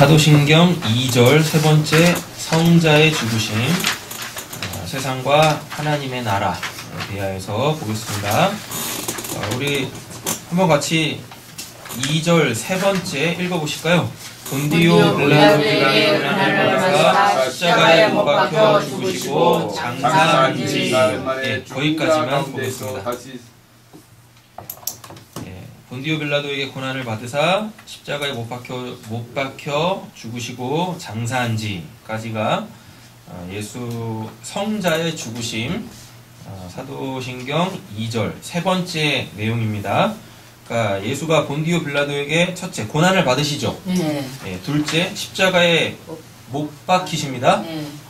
사도신경 2절 세 번째 성자의 죽으심, 세상과 하나님의 나라에 대하여서 보겠습니다. 우리 한번 같이 2절 세 번째 읽어보실까요? 본디오 빌라도에게 고난을 받으사 십자가에 못 박혀 죽으시고 장사한 지, 거기까지만 보겠습니다. 본디오 빌라도에게 고난을 받으사 십자가에 못 박혀 죽으시고 장사한 지까지가 예수 성자의 죽으심, 사도신경 2절 세 번째 내용입니다. 그러니까 예수가 본디오 빌라도에게 첫째 고난을 받으시죠. 둘째 십자가에 못 박히십니다.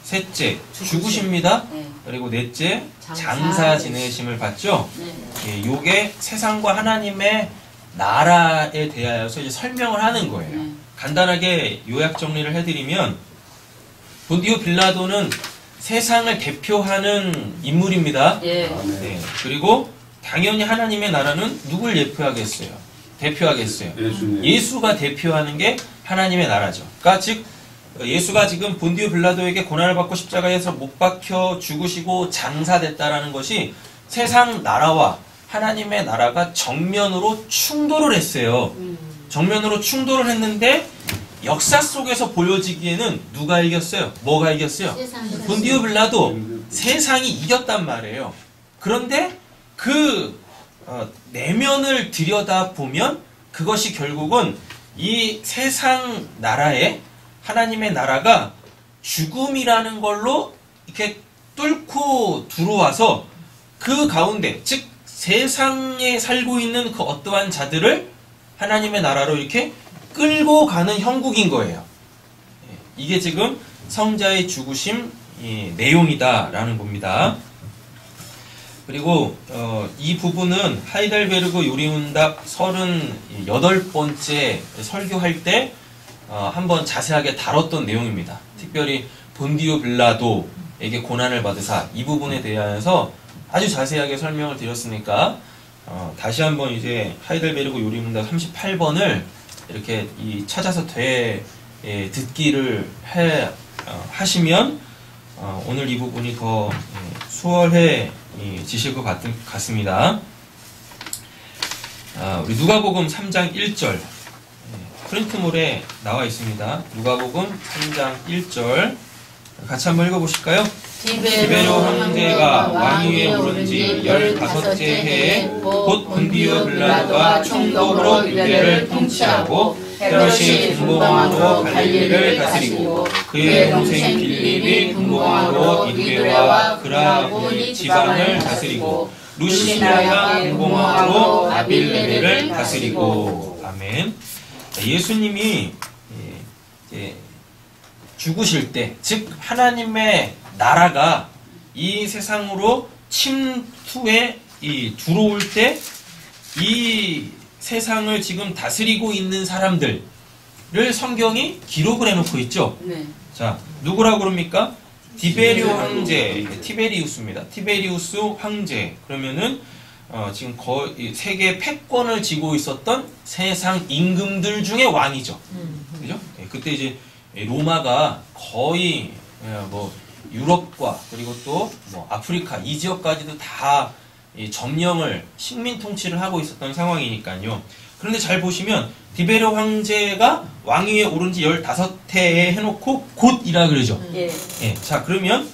셋째 죽으십니다. 그리고 넷째 장사 지내심을 받죠. 요게 세상과 하나님의 나라에 대하여서 이제 설명을 하는 거예요. 간단하게 요약 정리를 해드리면 본디오 빌라도는 세상을 대표하는 인물입니다. 그리고 당연히 하나님의 나라는 누굴 대표하겠어요? 예수가 대표하는 게 하나님의 나라죠. 그러니까 즉 예수가 지금 본디오 빌라도에게 고난을 받고 십자가에서 못 박혀 죽으시고 장사됐다라는 것이 세상 나라와 하나님의 나라가 정면으로 충돌을 했어요. 정면으로 충돌을 했는데 역사 속에서 보여지기에는 누가 이겼어요? 뭐가 이겼어요? 본디오 빌라도 세상이 이겼단 말이에요. 그런데 그 내면을 들여다보면 그것이 결국은 이 세상 나라에 하나님의 나라가 죽음이라는 걸로 이렇게 뚫고 들어와서 그 가운데 즉 세상에 살고 있는 그 어떠한 자들을 하나님의 나라로 이렇게 끌고 가는 형국인 거예요. 이게 지금 성자의 죽으심 내용이다라는 겁니다. 그리고 이 부분은 하이델베르그 요리문답 38번째 설교할 때 한번 자세하게 다뤘던 내용입니다. 특별히 본디오 빌라도에게 고난을 받으사 이 부분에 대하여서 아주 자세하게 설명을 드렸으니까 다시 한번 이제 하이델베르그 요리문답 38번을 이렇게 찾아서 듣기를 하시면 오늘 이 부분이 더 수월해지실 것 같습니다. 우리 누가복음 3장 1절 프린트물에 나와 있습니다. 누가복음 3장 1절 같이 한번 읽어보실까요? 디베료 황제가 왕위에 오른 지 15째 해에 곧 본디오 빌라도가 총독으로 유대를 통치하고 헤롯이 분봉왕으로 갈릴리를 다스리고 그의 동생 빌립이 분봉왕으로 이두레와 그라보니 지방을 다스리고 루시아가 분봉왕으로 아빌레를 다스리고. 아멘. 예수님이 죽으실 때, 즉 하나님의 나라가 이 세상으로 침투해 들어올 때 이 세상을 지금 다스리고 있는 사람들을 성경이 기록을 해놓고 있죠. 자, 누구라고 그럽니까? 디베리오 황제, 티베리우스입니다. 티베리우스 황제. 그러면은 지금 거의 세계 패권을 쥐고 있었던 세상 임금들 중에 왕이죠. 그죠? 그때 이제 로마가 거의 유럽과 그리고 또 아프리카 이 지역까지도 다 점령을 식민 통치를 하고 있었던 상황이니까요. 그런데 잘 보시면 디베리오 황제가 왕위에 오른 지 15해에 해놓고 곧이라 그러죠. 자, 그러면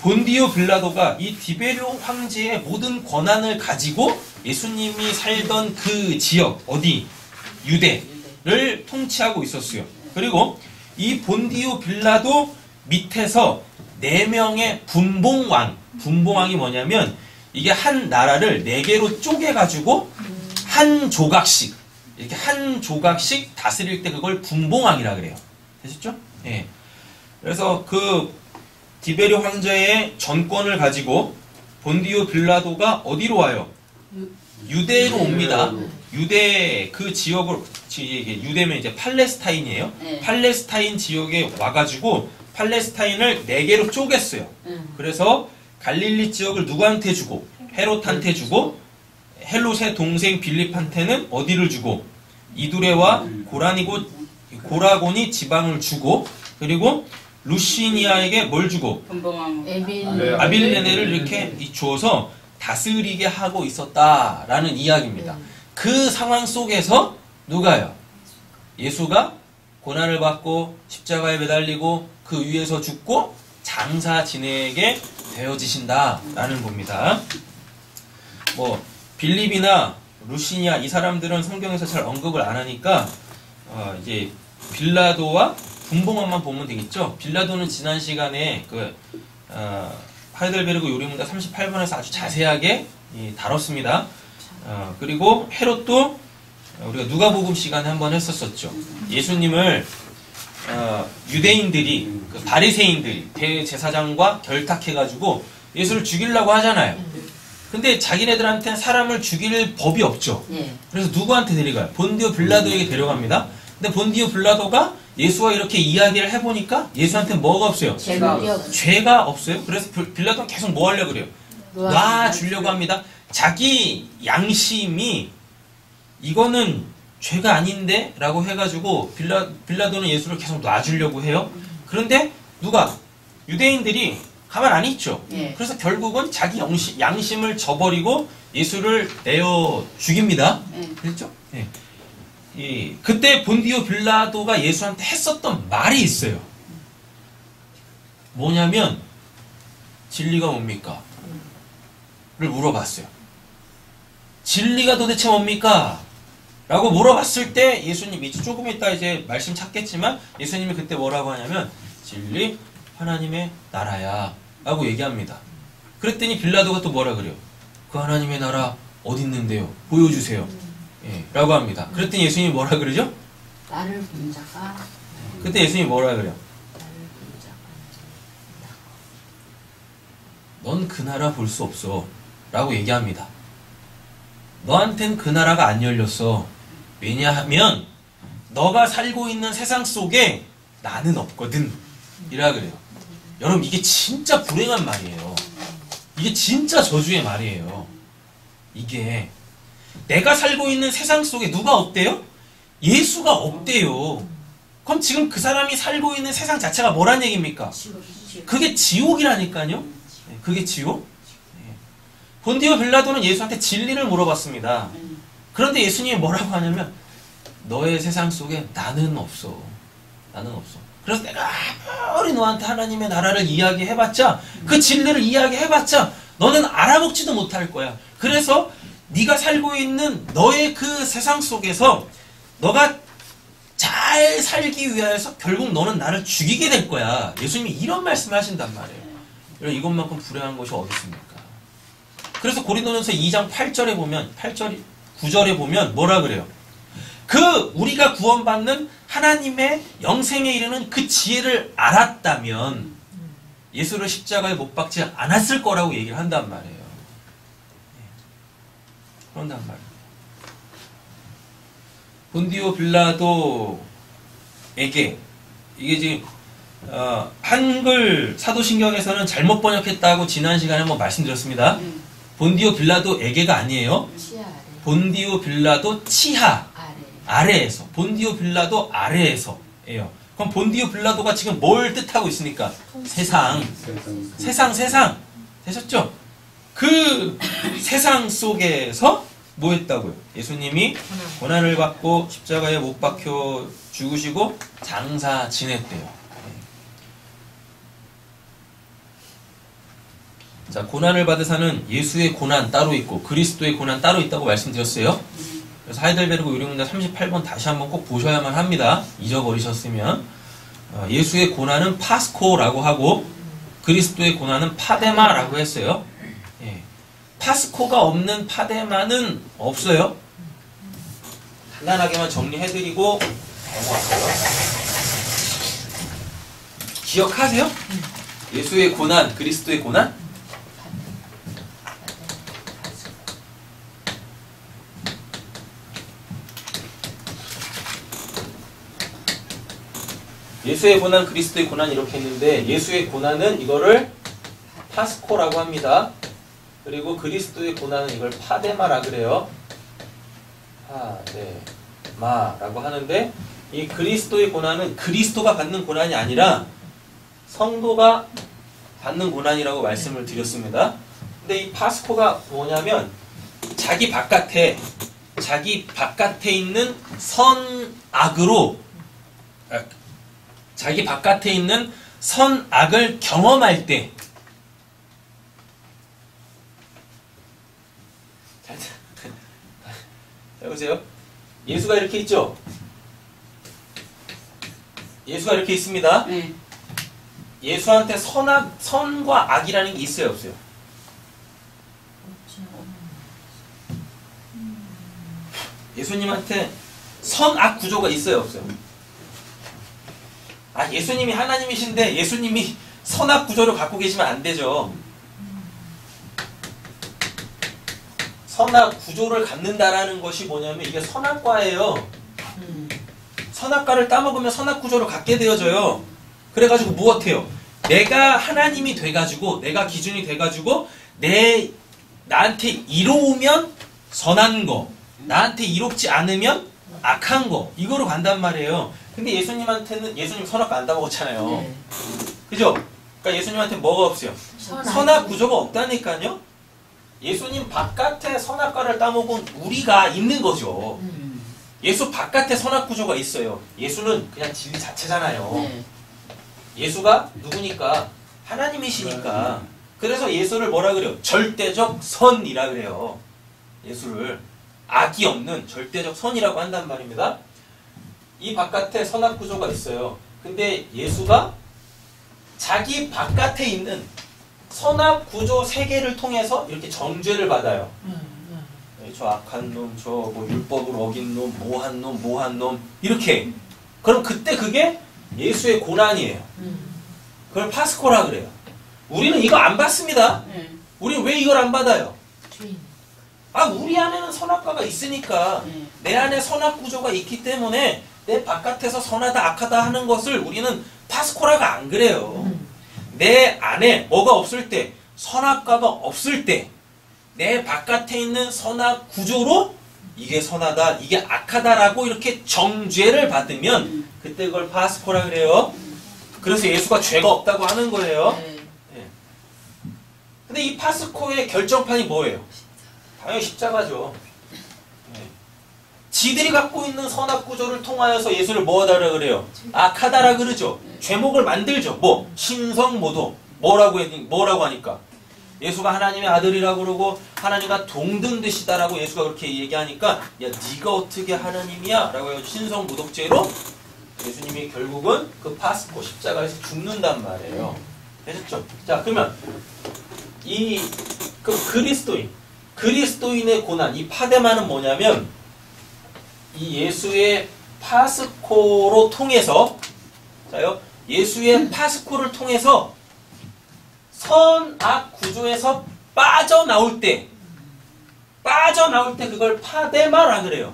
본디오 빌라도가 이 디베리오 황제의 모든 권한을 가지고 예수님이 살던 그 지역 어디? 유대를 통치하고 있었어요. 그리고 이 본디오 빌라도 밑에서 4명의 분봉왕이 뭐냐면 이게 한 나라를 4개로 쪼개가지고 한 조각씩 이렇게 한 조각씩 다스릴 때 그걸 분봉왕이라 그래요. 되셨죠? 그래서 그 디베리오 황제의 전권을 가지고 본디오 빌라도가 어디로 와요? 유대로 옵니다. 유대 그 지역으로, 유대면 이제 팔레스타인이에요. 팔레스타인 지역에 와가지고 팔레스타인을 4개로 쪼갰어요. 그래서 갈릴리 지역을 누구한테 주고? 헤롯한테 주고, 헬롯의 동생 빌립한테는 어디를 주고? 이두레와 고라니고 고라곤이 지방을 주고, 그리고 루시니아에게 뭘 주고? 아빌레네를 이렇게 주어서 다스리게 하고 있었다라는 이야기입니다. 그 상황 속에서 누가요? 예수가 고난을 받고 십자가에 매달리고 그 위에서 죽고 장사 지내게 되어지신다라는 겁니다. 뭐 빌립이나 루시니아 이 사람들은 성경에서 잘 언급을 안 하니까 이제 빌라도와 분봉왕만 보면 되겠죠. 빌라도는 지난 시간에 그 하이델베르그 요리문답 38번에서 아주 자세하게 다뤘습니다. 그리고 헤롯도 우리가 누가복음 시간에 한번 했었었죠. 예수님을 유대인들이 그 바리새인들이 대제사장과 결탁해가지고 예수를 죽이려고 하잖아요. 근데 자기네들한테는 사람을 죽일 법이 없죠. 그래서 누구한테 데려가요? 본디오 빌라도에게 데려갑니다. 근데 본디오 빌라도가 예수와 이렇게 이야기를 해보니까 예수한테 뭐가 없어요? 죄가 없어요. 그래서 빌라도는 계속 뭐 하려고 그래요? 놔주려고 합니다. 자기 양심이 이거는 죄가 아닌데? 라고 해가지고 빌라도는 예수를 계속 놔주려고 해요. 그런데 누가? 유대인들이 가만 안 있죠. 그래서 결국은 자기 양심을 저버리고 예수를 내어 죽입니다. 그랬죠? 그때 본디오 빌라도가 예수한테 했었던 말이 있어요. 뭐냐면 진리가 뭡니까? 를 물어봤어요. 진리가 도대체 뭡니까? 라고 물어봤을 때 예수님이 조금 이따 이제 말씀 찾겠지만 예수님이 그때 뭐라고 하냐면 진리 하나님의 나라야 라고 얘기합니다. 그랬더니 빌라도가 또 뭐라 그래요? 그 하나님의 나라 어디 있는데요? 보여주세요. 라고 합니다. 그랬더니 예수님이 뭐라 그러죠? 나를 본 자가 그때 예수님이 뭐라 그래요? 나를 본 자가 넌 그 나라 볼 수 없어 라고 얘기합니다. 너한텐 그 나라가 안 열렸어. 왜냐하면 너가 살고 있는 세상 속에 나는 없거든 이라 그래요. 여러분 이게 진짜 불행한 말이에요. 이게 진짜 저주의 말이에요. 이게 내가 살고 있는 세상 속에 누가 없대요? 예수가 없대요. 그럼 지금 그 사람이 살고 있는 세상 자체가 뭐란 얘기입니까? 그게 지옥이라니까요. 그게 지옥? 본디오 빌라도는 예수한테 진리를 물어봤습니다. 그런데 예수님이 뭐라고 하냐면 너의 세상 속에 나는 없어. 나는 없어. 그래서 내가 아무리 너한테 하나님의 나라를 이야기해봤자 그 진리를 이야기해봤자 너는 알아먹지도 못할 거야. 그래서 네가 살고 있는 너의 그 세상 속에서 너가 잘 살기 위해서 결국 너는 나를 죽이게 될 거야. 예수님이 이런 말씀을 하신단 말이에요. 여러분 이것만큼 불행한 것이 어디 있습니까? 그래서 고린도전서 2장 8절에 보면 9절에 보면 뭐라 그래요? 그 우리가 구원받는 하나님의 영생에 이르는 그 지혜를 알았다면 예수를 십자가에 못 박지 않았을 거라고 얘기를 한단 말이에요. 그런단 말이에요. 본디오 빌라도에게 이게 지금 한글 사도신경에서는 잘못 번역했다고 지난 시간에 한번 말씀드렸습니다. 본디오 빌라도에게가 아니에요. 본디오 빌라도 치하 아래에서 본디오 빌라도 아래에서예요. 그럼 본디오 빌라도가 지금 뭘 뜻하고 있습니까? 세상 되셨죠? 그 세상 속에서 뭐 했다고요? 예수님이 고난을 받고 십자가에 못 박혀 죽으시고 장사 지냈대요. 자, 고난을 받으사는 예수의 고난 따로 있고 그리스도의 고난 따로 있다고 말씀드렸어요. 그래서 하이델베르그 요리문답 38번 다시 한번 꼭 보셔야만 합니다. 잊어버리셨으면. 예수의 고난은 파스코라고 하고 그리스도의 고난은 파데마라고 했어요. 파스코가 없는 파데마는 없어요. 간단하게만 정리해드리고 넘어갈게요. 기억하세요? 예수의 고난, 그리스도의 고난? 예수의 고난, 그리스도의 고난 이렇게 했는데 예수의 고난은 이거를 파스코라고 합니다. 그리고 그리스도의 고난은 이걸 파데마라 그래요. 파데마라고 하는데 이 그리스도의 고난은 그리스도가 받는 고난이 아니라 성도가 받는 고난이라고 말씀을 드렸습니다. 근데 이 파스코가 뭐냐면 자기 바깥에 있는 선악으로 자기 바깥에 있는 선악을 경험할 때 자, 보세요. 예수가 이렇게 있죠? 예수가 이렇게 있습니다. 네. 예수한테 선과 악이라는 게 있어요, 없어요? 예수님한테 선악 구조가 있어요, 없어요? 아, 예수님이 하나님이신데 예수님이 선악 구조를 갖고 계시면 안 되죠. 선악 구조를 갖는다라는 것이 뭐냐면 이게 선악과예요. 선악과를 따먹으면 선악 구조를 갖게 되어져요. 그래가지고 무엇해요? 내가 하나님이 돼가지고 내가 기준이 돼가지고 나한테 이로우면 선한 거, 나한테 이롭지 않으면 악한 거, 이거로 간단 말이에요. 근데 예수님한테는 예수님 선악과 안 따먹었잖아요. 네. 그죠? 그러니까 예수님한테 뭐가 없어요? 선악 구조가 없다니까요. 예수님 바깥에 선악과를 따먹은 우리가 있는 거죠. 예수 바깥에 선악 구조가 있어요. 예수는 그냥 진리 자체잖아요. 네. 예수가 누구니까? 하나님이시니까. 그래서 예수를 뭐라 그래요? 절대적 선이라 그래요. 예수를 악이 없는 절대적 선이라고 한단 말입니다. 이 바깥에 선악 구조가 있어요. 근데 예수가 자기 바깥에 있는 선악 구조 세계를 통해서 이렇게 정죄를 받아요. 저 악한 놈, 저 뭐 율법을 어긴 놈, 모한 놈 이렇게. 그럼 그때 그게 예수의 고난이에요. 그걸 파스코라 그래요. 우리는 이거 안 받습니다. 네. 우리는 왜 이걸 안 받아요? 주인. 아, 우리 안에는 선악과가 있으니까 네. 내 안에 선악 구조가 있기 때문에 내 바깥에서 선하다 악하다 하는 것을 우리는 파스코라가 안 그래요. 내 안에 뭐가 없을 때, 선악과가 없을 때 내 바깥에 있는 선악 구조로 이게 선하다, 이게 악하다라고 이렇게 정죄를 받으면 그때 그걸 파스코라 그래요. 그래서 예수가 죄가 없다고 하는 거예요. 네. 예. 근데 이 파스코의 결정판이 뭐예요? 당연히 십자가죠. 예. 지들이 갖고 있는 선악 구조를 통하여서 예수를 뭐하다라 그래요? 악하다라 그러죠. 죄목을 만들죠. 뭐 신성모독 뭐라고 하니까 예수가 하나님의 아들이라고 그러고 하나님과 동등되시다라고 예수가 그렇게 얘기하니까 야 네가 어떻게 하나님이야? 라고 해서 신성모독죄로 예수님이 결국은 그 파스코 십자가에서 죽는단 말이에요. 되셨죠? 자, 그러면 그 그리스도인의 고난, 이 파데마는 뭐냐면 이 예수의 파스코로 통해서 자요, 예수의 파스코를 통해서 선악 구조에서 빠져나올 때 그걸 파데마라 그래요.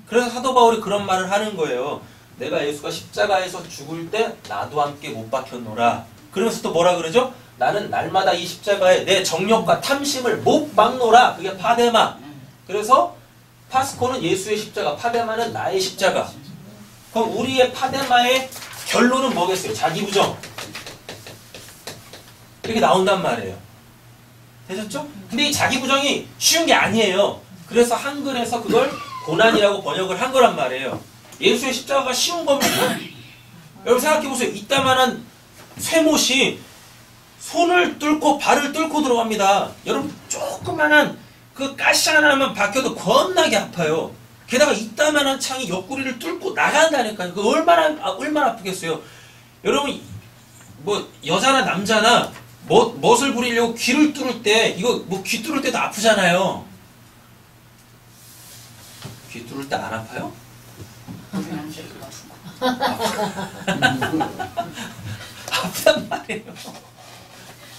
그래서 사도 바울이 그런 말을 하는 거예요. 내가 예수가 십자가에서 죽을 때 나도 함께 못 박혔노라. 그러면서 또 뭐라 그러죠? 나는 날마다 이 십자가에 내 정욕과 탐심을 못 박노라. 그게 파데마. 그래서 파스코는 예수의 십자가, 파데마는 나의 십자가. 그럼 우리의 파데마의 결론은 뭐겠어요? 자기 부정. 이렇게 나온단 말이에요. 되셨죠? 근데 이 자기 부정이 쉬운 게 아니에요. 그래서 한글에서 그걸 고난이라고 번역을 한 거란 말이에요. 예수의 십자가가 쉬운 겁니다. 여러분 생각해보세요. 이따만한 쇠못이 손을 뚫고 발을 뚫고 들어갑니다. 여러분 조그만한 그 가시 하나만 박혀도 겁나게 아파요. 게다가 이따만한 창이 옆구리를 뚫고 나간다니까요. 그 얼마나 아프겠어요. 여러분 뭐 여자나 남자나 멋을 부리려고 귀를 뚫을 때 이거 뭐 귀 뚫을 때도 아프잖아요. 귀 뚫을 때 안 아파요? 아프단 말이에요.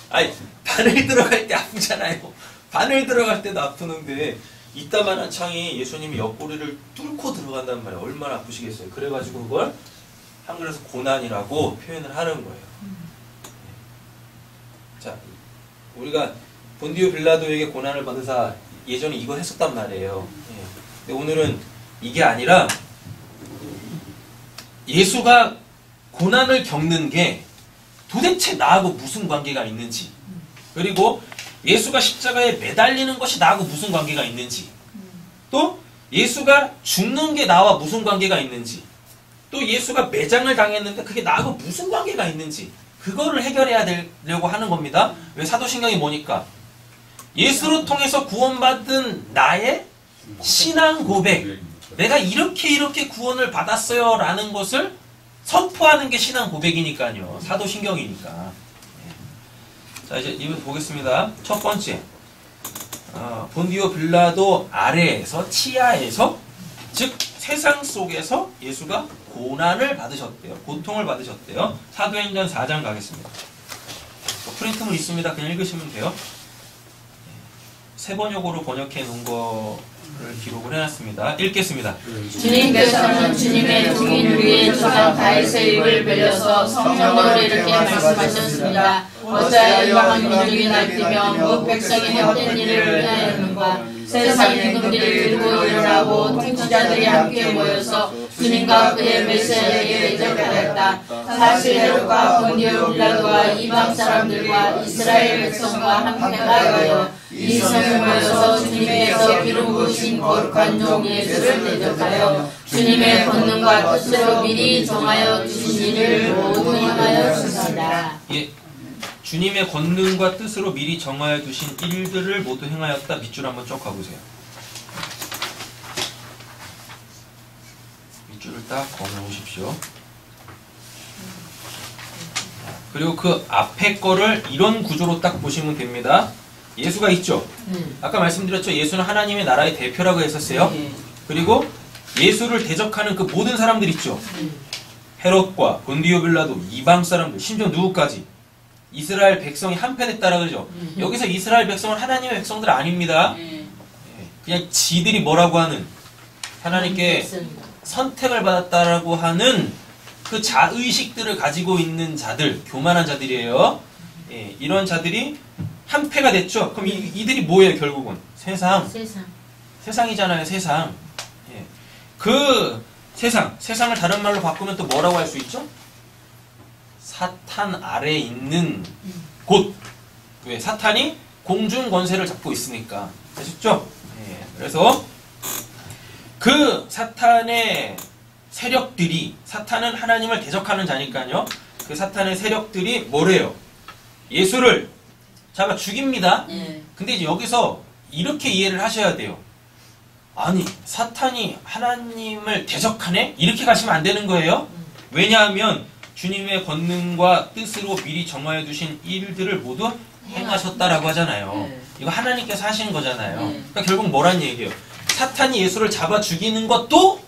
아니 바늘 들어갈 때 아프잖아요. 바늘 들어갈 때도 아프는데 이따만한 창이 예수님이 옆구리를 뚫고 들어간단 말이에요. 얼마나 아프시겠어요. 그래가지고 그걸 한글에서 고난이라고 표현을 하는 거예요. 자, 우리가 본디오 빌라도에게 고난을 받으사 예전에 이거 했었단 말이에요. 예. 근데 오늘은 이게 아니라 예수가 고난을 겪는 게 도대체 나하고 무슨 관계가 있는지, 그리고 예수가 십자가에 매달리는 것이 나하고 무슨 관계가 있는지, 또 예수가 죽는 게 나와 무슨 관계가 있는지, 또 예수가 매장을 당했는데 그게 나하고 무슨 관계가 있는지, 그거를 해결해야 되려고 하는 겁니다. 왜? 사도신경이 뭐니까? 예수로 통해서 구원받은 나의 신앙 고백, 내가 이렇게 구원을 받았어요 라는 것을 선포하는 게 신앙 고백이니까요. 사도신경이니까. 자, 이제 이거 보겠습니다. 첫 번째, 본디오 빌라도 아래에서, 치하에서, 즉 세상 속에서 예수가 고난을 받으셨대요. 고통을 받으셨대요. 사도행전 4장 가겠습니다. 프린트물 있습니다. 그냥 읽으시면 돼요. 세 번역으로 번역해 놓은 거를 기록을 해놨습니다. 읽겠습니다. 주님께서는 주님의 종인 우리의 조상 다윗의 입을 벌려서 성령으로 이렇게 말씀하셨습니다. 어찌하여 이방한 민족이 날뛰며 무 백성이 헛된 일을 위하였는가. 세상의 임금들이 들고 일어나고 통치자들이 함께 모여서 주님과 그의 메시아에게 대적하였다. 사실 헤롯과 본디오 빌라도와 이방 사람들과 이스라엘 백성과 함께 하여여 이 성에 모여서 주님께서 기름 부으신 거룩한 종 예수를 대적하여 주님의 권능과 뜻으로 미리 정하여 주신 일을 모두 행하여 주시다. 예, 주님의 권능과 뜻으로 미리 정하여 두신 일들을 모두 행하였다. 밑줄 한번 쭉 가보세요. 밑줄을 딱 그어놓으십시오. 그리고 그 앞에 거를 이런 구조로 딱 보시면 됩니다. 예수가 있죠? 아까 말씀드렸죠? 예수는 하나님의 나라의 대표라고 했었어요. 그리고 예수를 대적하는 그 모든 사람들 있죠? 헤롯과 본디오 빌라도, 이방 사람들, 심지어 누구까지? 이스라엘 백성이 한패됐다라 그러죠? 여기서 이스라엘 백성은 하나님의 백성들 아닙니다. 그냥 지들이 뭐라고 하는, 하나님께 선택을 받았다라고 하는 그 자의식들을 가지고 있는 자들, 교만한 자들이에요. 이런 자들이 한패가 됐죠. 그럼 이들이 뭐예요, 결국은? 세상이잖아요, 세상. 그 세상을 다른 말로 바꾸면 또 뭐라고 할 수 있죠? 사탄 아래에 있는 곳. 왜? 사탄이 공중 권세를 잡고 있으니까. 아셨죠? 그래서 그 사탄의 세력들이, 사탄은 하나님을 대적하는 자니까요. 그 사탄의 세력들이 뭐래요? 예수를 잡아 죽입니다. 근데 이제 여기서 이렇게 이해를 하셔야 돼요. 아니, 사탄이 하나님을 대적하네? 이렇게 가시면 안 되는 거예요. 왜냐하면 주님의 권능과 뜻으로 미리 정하여 두신 일들을 모두 행하셨다라고 하잖아요. 이거 하나님께서 하신 거잖아요. 그러니까 결국 뭐란 얘기예요? 사탄이 예수를 잡아 죽이는 것도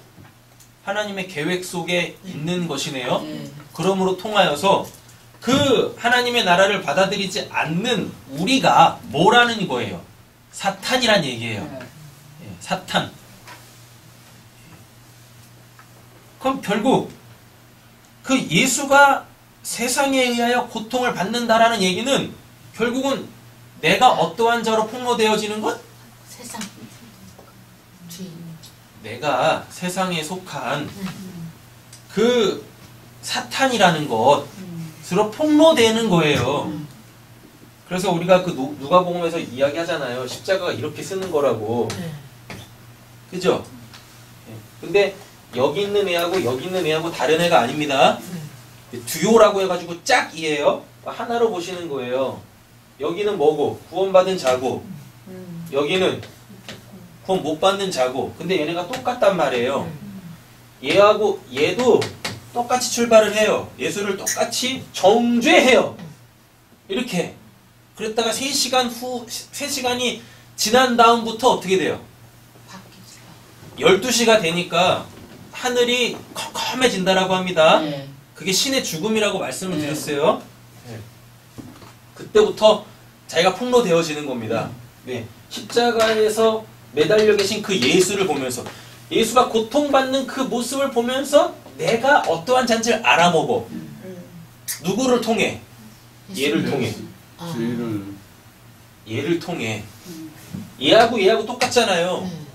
하나님의 계획 속에 있는 것이네요. 그러므로 통하여서 그 하나님의 나라를 받아들이지 않는 우리가 뭐라는 거예요? 사탄이란 얘기예요. 사탄. 그럼 결국 그 예수가 세상에 의하여 고통을 받는다라는 얘기는 결국은 내가 어떠한 자로 폭로되어지는 것? 세상 주인. 내가 세상에 속한 그 사탄이라는 것으로 폭로되는 거예요. 그래서 우리가 그 누가복음에서 이야기하잖아요. 십자가가 이렇게 쓰는 거라고. 그죠? 근데 여기 있는 애하고 여기 있는 애하고 다른 애가 아닙니다. 듀오라고 해가지고 짝이에요. 하나로 보시는 거예요. 여기는 뭐고? 구원받은 자고, 여기는 구원 못 받는 자고. 근데 얘네가 똑같단 말이에요. 얘하고 얘도 똑같이 출발을 해요. 예수를 똑같이 정죄해요. 이렇게. 그랬다가 3시간이 지난 다음부터 어떻게 돼요? 12시가 되니까 하늘이 컴컴해진다라고 합니다. 그게 신의 죽음이라고 말씀을 드렸어요. 그때부터 자기가 폭로되어지는 겁니다. 십자가에서 매달려 계신 그 예수를 보면서, 예수가 고통받는 그 모습을 보면서 내가 어떠한 잔지를 알아먹어. 누구를 통해? 얘를 통해. 얘를 통해. 얘하고 똑같잖아요.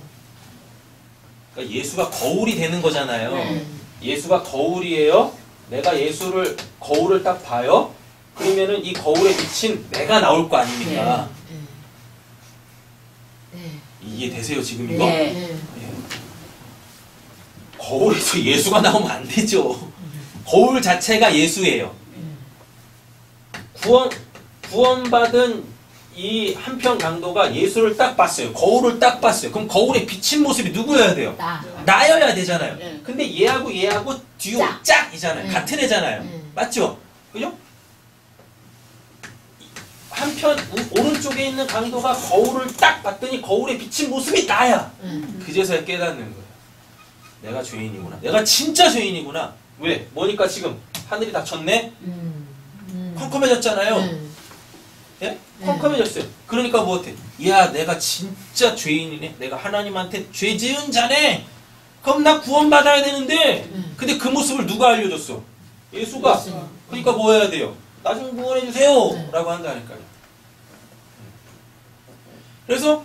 그러니까 예수가 거울이 되는 거잖아요. 예수가 거울이에요. 내가 예수를 거울을 딱 봐요. 그러면은 이 거울에 비친 내가 나올 거 아닙니까? 네. 이해되세요 지금 이거? 네. 네. 거울에서 예수가 나오면 안 되죠. 거울 자체가 예수예요. 구원받은 이 한편 강도가 예수를 딱 봤어요. 거울을 딱 봤어요. 그럼 거울에 비친 모습이 누구여야 돼요? 나여야 되잖아요. 네. 근데 얘하고 듀오 짝이잖아요. 네. 같은 애잖아요. 네. 맞죠? 그죠? 한편 오른쪽에 있는 강도가 거울을 딱 봤더니 거울에 비친 모습이 나야. 그제서야 깨닫는 거예요. 내가 죄인이구나. 내가 진짜 죄인이구나. 왜? 뭐니까 지금 하늘이 닫혔네? 컴컴해졌잖아요. 예? 컴컴해졌어요. 그러니까 뭐 어때? 야, 내가 진짜 죄인이네. 내가 하나님한테 죄 지은 자네. 그럼 나 구원받아야 되는데. 근데 그 모습을 누가 알려줬어? 예수가. 그러니까 뭐 해야 돼요? 나 좀 구원해주세요. 라고 한다니까요. 그래서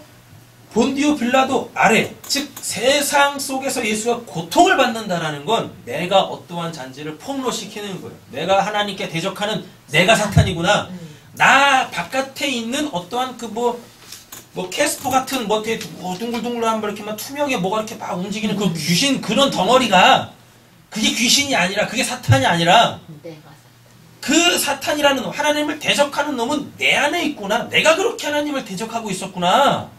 본디오 빌라도 아래, 즉 세상 속에서 예수가 고통을 받는다라는 건 내가 어떠한 잔지를 폭로시키는 거예요. 내가 하나님께 대적하는 내가 사탄이구나. 나 바깥에 있는 어떠한 그 뭐 캐스퍼 같은 뭐 되게 둥글둥글한 뭐 이렇게 막 투명해 뭐가 이렇게 막 움직이는 그 귀신 그런 덩어리가 그게 귀신이 아니라 그게 사탄이 아니라 그 사탄이라는 놈, 하나님을 대적하는 놈은 내 안에 있구나. 내가 그렇게 하나님을 대적하고 있었구나.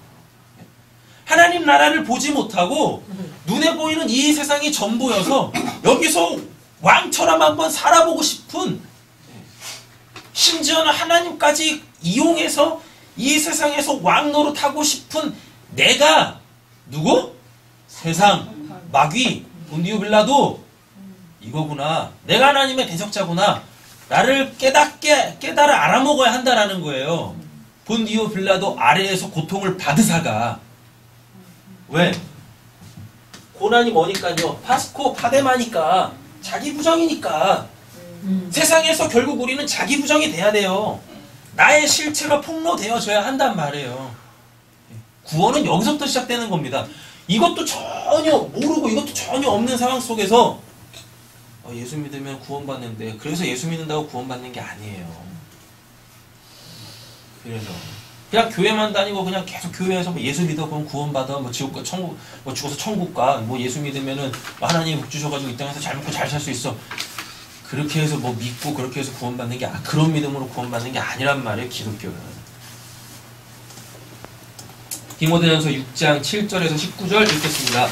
하나님 나라를 보지 못하고 눈에 보이는 이 세상이 전부여서 여기서 왕처럼 한번 살아보고 싶은, 심지어는 하나님까지 이용해서 이 세상에서 왕 노릇하고 싶은 내가 누구? 세상, 마귀, 본디오 빌라도 이거구나. 내가 하나님의 대적자구나. 나를 깨달아 알아먹어야 한다라는 거예요. 본디오 빌라도 아래에서 고통을 받으사가. 왜? 고난이 뭐니까요? 파스코 파데마니까 자기 부정이니까. 세상에서 결국 우리는 자기 부정이 돼야 돼요. 나의 실체가 폭로되어져야 한단 말이에요. 구원은 여기서부터 시작되는 겁니다. 이것도 전혀 모르고 이것도 전혀 없는 상황 속에서 예수 믿으면 구원받는데, 그래서 예수 믿는다고 구원받는 게 아니에요. 그래서 그냥 교회만 다니고 그냥 계속 교회에서 뭐 예수 믿어 보면 구원받아, 뭐 지옥과 천국, 뭐 죽어서 천국 가, 뭐 예수 믿으면은 하나님이 복 주셔가지고 이 땅에서 잘 먹고 잘 살 수 있어. 그렇게 해서 뭐 믿고 그렇게 해서 구원받는 게, 그런 믿음으로 구원받는 게 아니란 말이에요, 기독교는. 디모데전서 6장 7절에서 19절 읽겠습니다.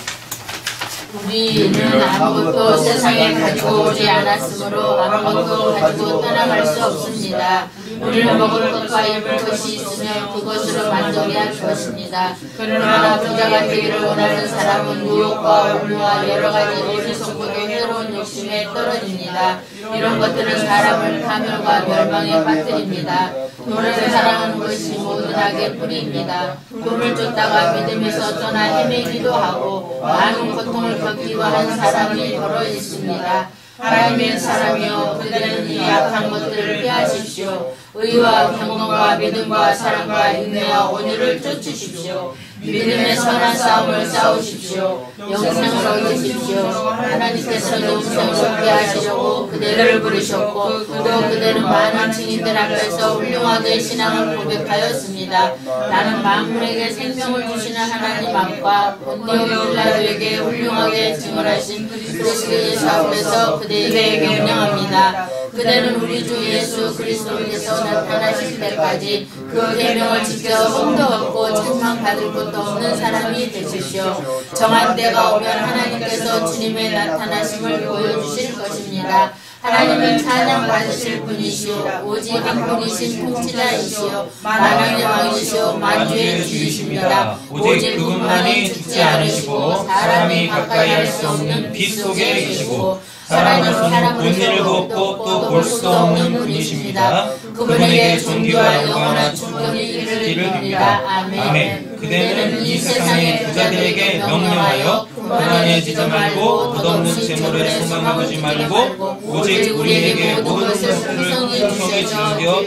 우리는 아무것도 세상에 가지고 오지 않았으므로 아무것도 가지고 떠나갈 수 없습니다. 우리는 먹을 것과 입을 것이 있으면 그것으로 만족해야 할 것입니다. 그러나 부자가 되기를 원하는 사람은 유혹과 올무와 여러 가지 어리석고도 해로운 욕심에 떨어집니다. 이런 것들은 사람을 파멸과 멸망에 빠뜨립니다. 돈을 사랑하는 것이 모든 악의 뿌리입니다. 돈을 쫓다가 믿음에서 떠나 헤매기도 하고 많은 고통을 겪기도 한 사람이 더러 있습니다. 하나님의 사람이여, 그들은 이 악한 것들을 피하십시오. 의와 경건과 믿음과 사랑과 인내와 온유를 쫓으십시오. 믿음의 선한 싸움을 싸우십시오. 영생을 얻으십시오. 하나님께서 영생을 얻게 하시려고 그대를 부르셨고 또 그대는 많은 증인들 앞에서 훌륭하게 신앙을 고백하였습니다. 나는 만물에게 생명을 주시는 하나님 앞과 본디오 빌라도에게 훌륭하게 증언하신 그리스도 예수 앞에서 그대에게 명령합니다. 그대는 우리 주 예수 그리스도께서 나타나실 때까지 그 계명을 지켜 흠도 없고 책망받을 것도 없는 사람이 되십시오. 정한 때가 오면 하나님께서 주님의 나타나심을 보여주실 것입니다. 하나님은 찬양받으실 분이시오. 오직 한 분이신 통치자이시오. 만왕의 왕이시오. 만주의 주이십니다. 오직 그분만이 죽지 않으시고 사람이 가까이 할 수 없는 빛 속에 계시고 사람은 본 일도 없고 또 볼 수도 없는 분이십니다. 그분에게 존귀와 영원한 축복이 이르기를 빕니다. 아멘. 그대는 이 세상의 부자들에게 명령하여 고난해지지 말고 덧없는 재물에 소망을 두지 말고 오직 우리에게 모든 것을 풍성히 즐겨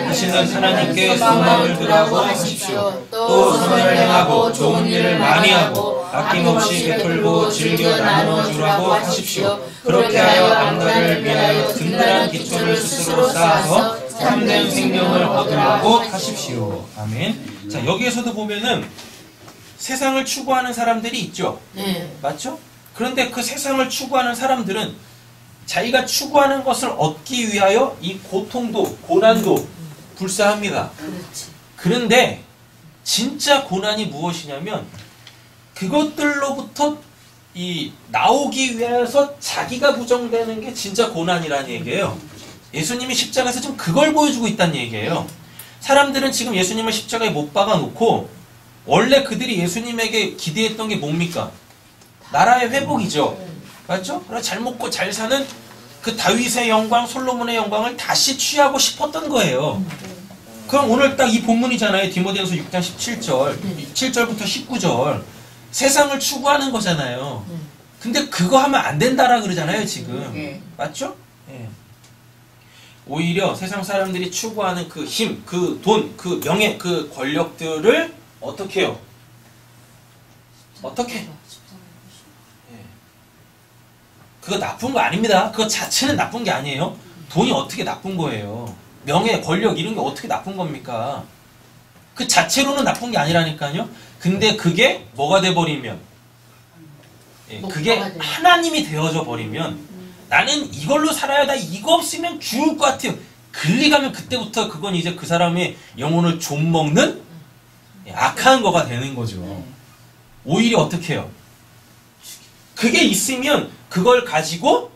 하시는 하나님께 소망을 두라고 하십시오. 또 또 선을 행하고 좋은 일을 많이 하고 아낌없이 베풀고 즐겨 나누어 주라고 하십시오. 그렇게 하여 앞날을 위하여 든든한 기초를 스스로 쌓아서 참된 생명을 얻으라고 하십시오. 아멘. 자, 여기에서도 보면은 세상을 추구하는 사람들이 있죠. 네. 맞죠? 그런데 그 세상을 추구하는 사람들은 자기가 추구하는 것을 얻기 위하여 이 고통도 고난도 불사합니다. 그렇지. 그런데 진짜 고난이 무엇이냐면 그것들로부터 이 나오기 위해서 자기가 부정되는 게 진짜 고난이라는 얘기예요. 예수님이 십자가에서 지금 그걸 보여주고 있다는 얘기예요. 사람들은 지금 예수님을 십자가에 못 박아놓고 원래 그들이 예수님에게 기대했던 게 뭡니까? 나라의 회복이죠. 맞죠? 그래서 잘 먹고 잘 사는 그 다윗의 영광, 솔로몬의 영광을 다시 취하고 싶었던 거예요. 그럼 오늘 딱 이 본문이잖아요. 디모데전서 6장 17절, 7절부터 19절. 세상을 추구하는 거잖아요. 근데 그거 하면 안 된다라 그러잖아요, 지금. 맞죠? 예. 오히려 세상 사람들이 추구하는 그 힘, 그 돈, 그 명예, 그 권력들을 어떻게 해요? 어떻게? 예. 그거 나쁜 거 아닙니다. 그거 자체는 나쁜 게 아니에요. 돈이 어떻게 나쁜 거예요? 명예, 권력 이런 게 어떻게 나쁜 겁니까? 그 자체로는 나쁜 게 아니라니까요. 근데 그게 뭐가 돼버리면, 예, 그게 하나님이 되어져 버리면 나는 이걸로 살아야 돼. 이거 없으면 죽을 것 같아요. 글리가면 그때부터 그건 이제 그 사람의 영혼을 좀먹는 악한 거가 되는 거죠. 오히려 어떻게 해요? 그게 있으면 그걸 가지고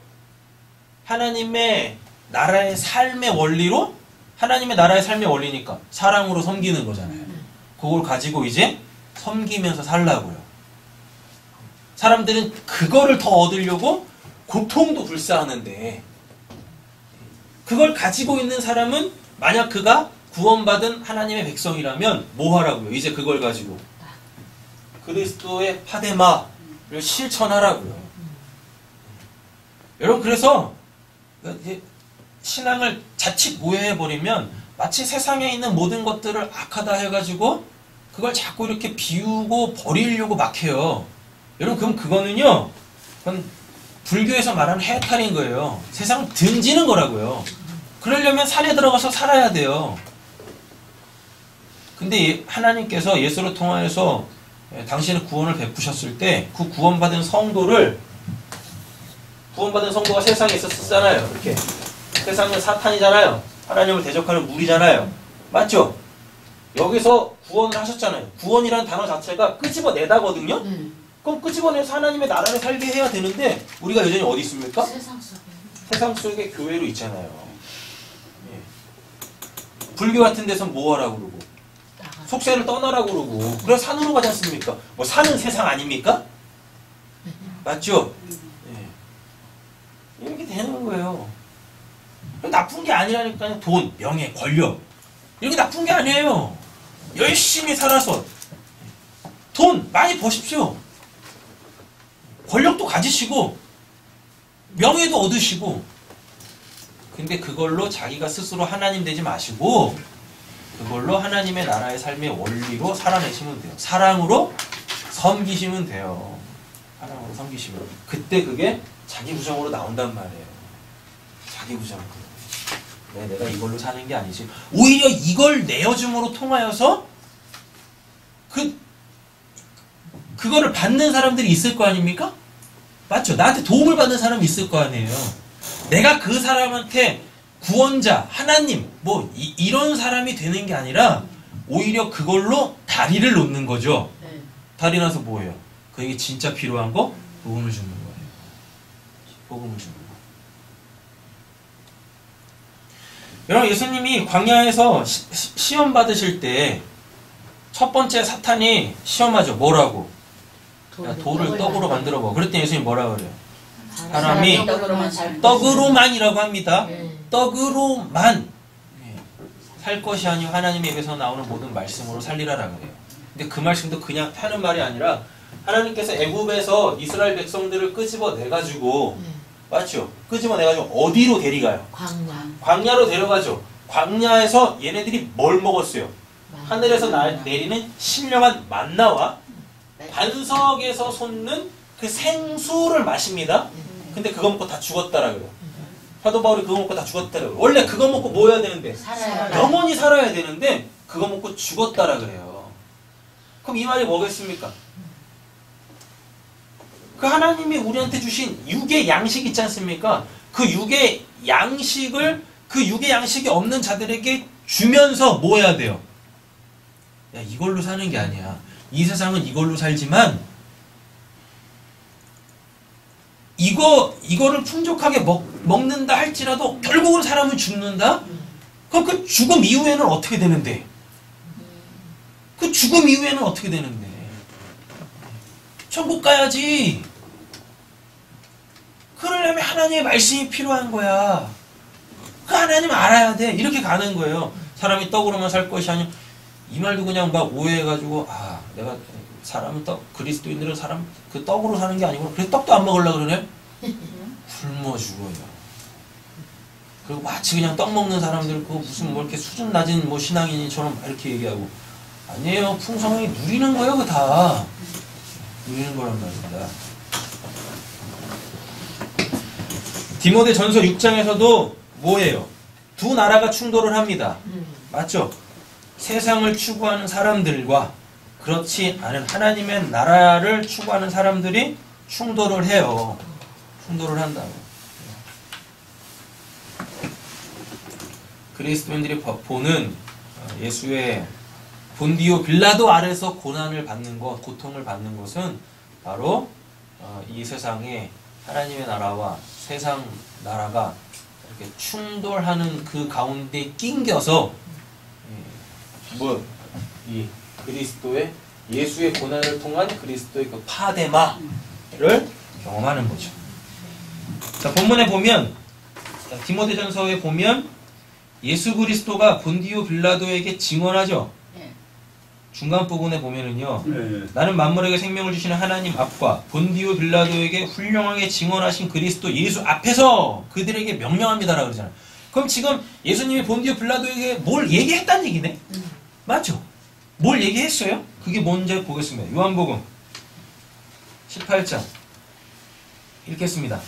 하나님의 나라의 삶의 원리로, 하나님의 나라의 삶의 원리니까 사랑으로 섬기는 거잖아요. 그걸 가지고 이제 섬기면서 살라고요. 사람들은 그거를 더 얻으려고 고통도 불사하는데, 그걸 가지고 있는 사람은 만약 그가 구원받은 하나님의 백성이라면 뭐 하라고요? 이제 그걸 가지고 그리스도의 파데마를 실천하라고요. 여러분, 그래서 신앙을 자칫 모해해버리면 마치 세상에 있는 모든 것들을 악하다 해가지고 그걸 자꾸 이렇게 비우고 버리려고 막 해요. 여러분, 그럼 그거는요, 그건 불교에서 말하는 해탈인 거예요. 세상을 등지는 거라고요. 그러려면 산에 들어가서 살아야 돼요. 근데 하나님께서 예수를 통하여서 당신의 구원을 베푸셨을 때 그 구원받은 성도가 세상에 있었잖아요. 이렇게. 세상은 사탄이잖아요. 하나님을 대적하는 무리잖아요. 맞죠? 여기서 구원을 하셨잖아요. 구원이라는 단어 자체가 끄집어내다거든요. 그럼 끄집어내서 하나님의 나라를 살게 해야 되는데 우리가 여전히 어디 있습니까? 세상 속에. 세상 속에 교회로 있잖아요. 예. 불교 같은 데서 뭐 하라고 그러고 속세를 떠나라고 그러고 그래서 산으로 가지 않습니까? 뭐 산은 세상 아닙니까? 맞죠? 예. 이렇게 되는 거예요. 나쁜 게 아니라니까요. 돈, 명예, 권력 이런 게 나쁜 게 아니에요. 열심히 살아서 돈 많이 버십시오. 권력도 가지시고 명예도 얻으시고, 근데 그걸로 자기가 스스로 하나님 되지 마시고 그걸로 하나님의 나라의 삶의 원리로 살아내시면 돼요. 사랑으로 섬기시면 돼요. 사랑으로 섬기시면 그때 그게 자기 부정으로 나온단 말이에요. 자기 부정으로. 내가 이걸로 사는 게 아니지. 오히려 이걸 내어줌으로 통하여서 그거를 받는 사람들이 있을 거 아닙니까? 맞죠? 나한테 도움을 받는 사람이 있을 거 아니에요. 내가 그 사람한테 구원자, 하나님, 뭐 이런 사람이 되는 게 아니라 오히려 그걸로 다리를 놓는 거죠. 다리 나서 뭐예요? 그에게 진짜 필요한 거? 복음을 주는 거예요. 복음을 주는 거. 여러분, 예수님이 광야에서 시험 받으실 때 첫 번째 사탄이 시험하죠. 뭐라고? 야, 돌을 떡으로 만들어 봐. 그랬더니 예수님이 뭐라 그래요? 사람이 떡으로만이라고 합니다. 떡으로만 살 것이 아니요 하나님의 입에서 나오는 모든 말씀으로 살리라라 그래요. 근데 그 말씀도 그냥 하는 말이 아니라 하나님께서 애굽에서 이스라엘 백성들을 끄집어내가지고, 맞죠? 끄집어내가지고 어디로 데려가요? 광야. 광야로 데려가죠. 광야에서 얘네들이 뭘 먹었어요? 하늘에서 내리는 신령한 만나와 반석에서 솟는 그 생수를 마십니다. 근데 그거 먹고 다 죽었다라 그래요. 사도 바울이 그거 먹고 다 죽었다라 그래요. 원래 그거 먹고 뭐 해야 되는데? 영원히 살아야 되는데 그거 먹고 죽었다라 그래요. 그럼 이 말이 뭐겠습니까? 그 하나님이 우리한테 주신 육의 양식 있지 않습니까? 그 육의 양식을 그 육의 양식이 없는 자들에게 주면서 뭐 해야 돼요? 야, 이걸로 사는 게 아니야. 이 세상은 이걸로 살지만 이거를 풍족하게 먹는다 할지라도 결국은 사람은 죽는다? 그럼 그 죽음 이후에는 어떻게 되는데? 그 죽음 이후에는 어떻게 되는데? 천국 가야지. 그러려면 하나님의 말씀이 필요한 거야. 그 하나님 알아야 돼. 이렇게 가는 거예요. 사람이 떡으로만 살 것이 아니야. 이 말도 그냥 막 오해해가지고 내가 사람은 그리스도인들은 사람 그 떡으로 사는 게 아니고 그래서 떡도 안 먹으려고 그러네? 굶어 죽어요. 그리고 마치 그냥 떡 먹는 사람들 그 무슨 뭐 이렇게 수준 낮은 뭐 신앙인처럼 이렇게 얘기하고 아니에요. 풍성하게 누리는 거예요. 그거 다 누리는 거란 말입니다. 디모데 전서 6장에서도 뭐예요? 두 나라가 충돌을 합니다. 맞죠? 세상을 추구하는 사람들과 그렇지 않은 하나님의 나라를 추구하는 사람들이 충돌을 해요. 충돌을 한다고. 그리스도인들이 보는 예수의 본디오 빌라도 아래서 고난을 받는 것, 고통을 받는 것은 바로 이 세상에 하나님의 나라와 세상 나라가 이렇게 충돌하는 그 가운데 낑겨서 이 그리스도의 예수의 고난을 통한 그리스도의 그 파데마를 경험하는 거죠. 자, 본문에 보면 디모데전서에 보면 예수 그리스도가 본디오 빌라도에게 증언하죠. 중간 부분에 보면은요. 나는 만물에게 생명을 주시는 하나님 앞과 본디오 빌라도에게 훌륭하게 증언하신 그리스도 예수 앞에서 그들에게 명령합니다라고 그러잖아요. 그럼 지금 예수님이 본디오 빌라도에게 뭘 얘기했다는 얘기네? 맞죠? 뭘 얘기했어요? 그게 뭔지 보겠습니다. 요한복음 18장 읽겠습니다.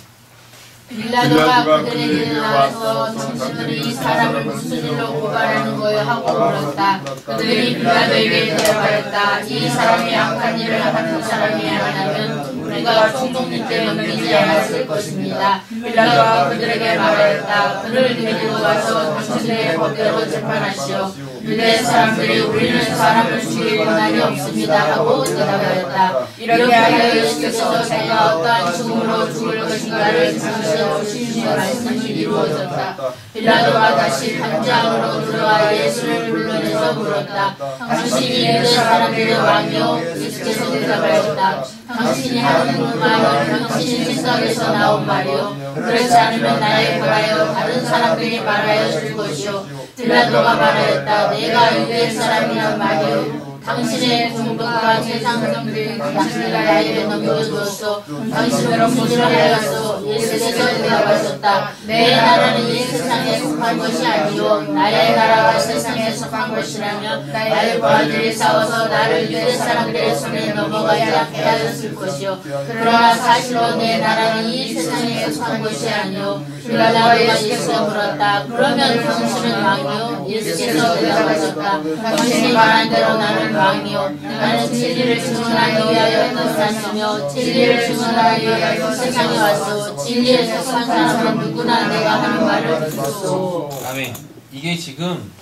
빌라도가 그들에게 나와서 당신들이 이 사람을 무슨 일로 고발하는 거예요? 하고 물었다. 그들이 빌라도에게 대답하였다. 이 사람이 악한 일을 하는 사람이 아니라면 우리가 총독님께 넘기지 않았을 것입니다. 빌라도가 그들에게 말하였다. 그를 데리고 가서 당신의 법대로 재판하시오. 유대 사람들이 우리는 사람을 죽일 권한이 없습니다 하고 대답하였다. 이렇게 하여 예수께서 자기가 어떠한 죽음으로 죽을 것인가를 당시에 오신 말씀이 이루어졌다. 빌라도가 다시 판장으로 들어와 예수를 불러내서 물었다. 당신이 유대 사람들의 왕이요? 예수께서 대답하였다. 당신이 하는 말은 당신의 생각에서 나온 말이요. 그렇지 않으면 나에 관하여 다른 사람들이 말하여 줄 것이요. 빌라도가 말하였다. 내가 유대 사람이란 말이요. 당신의 공덕과 세상성들이 당신을 나에게 넘겨주었어. 당신으로 무엇을 하였어. 예수께서 대답하셨다. 내 나라는 이 세상에 속한 것이 아니요 나의 나라가 세상에 속한 것이라면 나의 부하들이 싸워서 나를 유대 사람들의 손에 넘어가지 않게 하였을 것이요. 그러나 사실로 내 나라는 이 세상에 속한 것이 아니요. 빌라도가 예수께서 물었다. 그러면 당신은 왕이요? 예수께서 대답하셨다. 당신이 말한 대로 나는 왕이요. 나는 진리를 증언하기 위하여 태어났으며 진리를 증언하기 위하여 세상에 왔소. 진리에 속한 사람은 누구나 내가 하는 말을 듣소. 아멘. 이게 지금